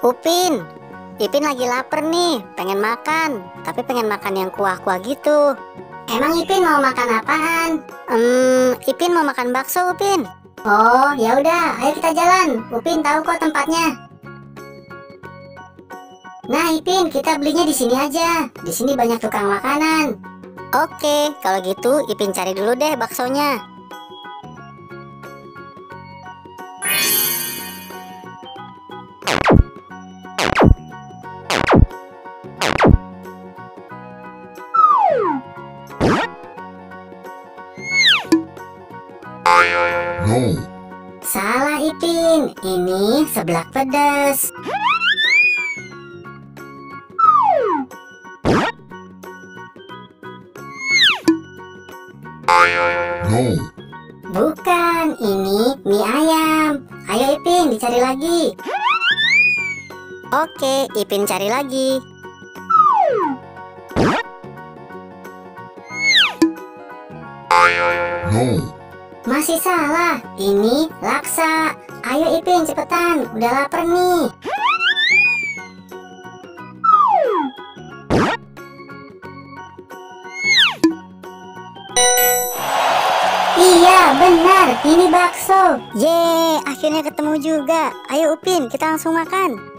Upin, Ipin lagi lapar nih, pengen makan. Tapi pengen makan yang kuah-kuah gitu. Emang Ipin mau makan apaan? Ipin mau makan bakso, Upin. Oh, ya udah, ayo kita jalan. Upin tahu kok tempatnya. Nah, Ipin, kita belinya di sini aja. Di sini banyak tukang makanan. Oke, kalau gitu Ipin cari dulu deh baksonya. No. Salah, Ipin. Ini seblak pedas. No. Bukan, ini mie ayam. Ayo Ipin, dicari lagi. Oke, Ipin cari lagi. No. Masih salah, ini laksa. Ayo Ipin, cepetan. Udah lapar nih. Iya, benar. Ini bakso. Yeay, akhirnya ketemu juga. Ayo Upin, kita langsung makan.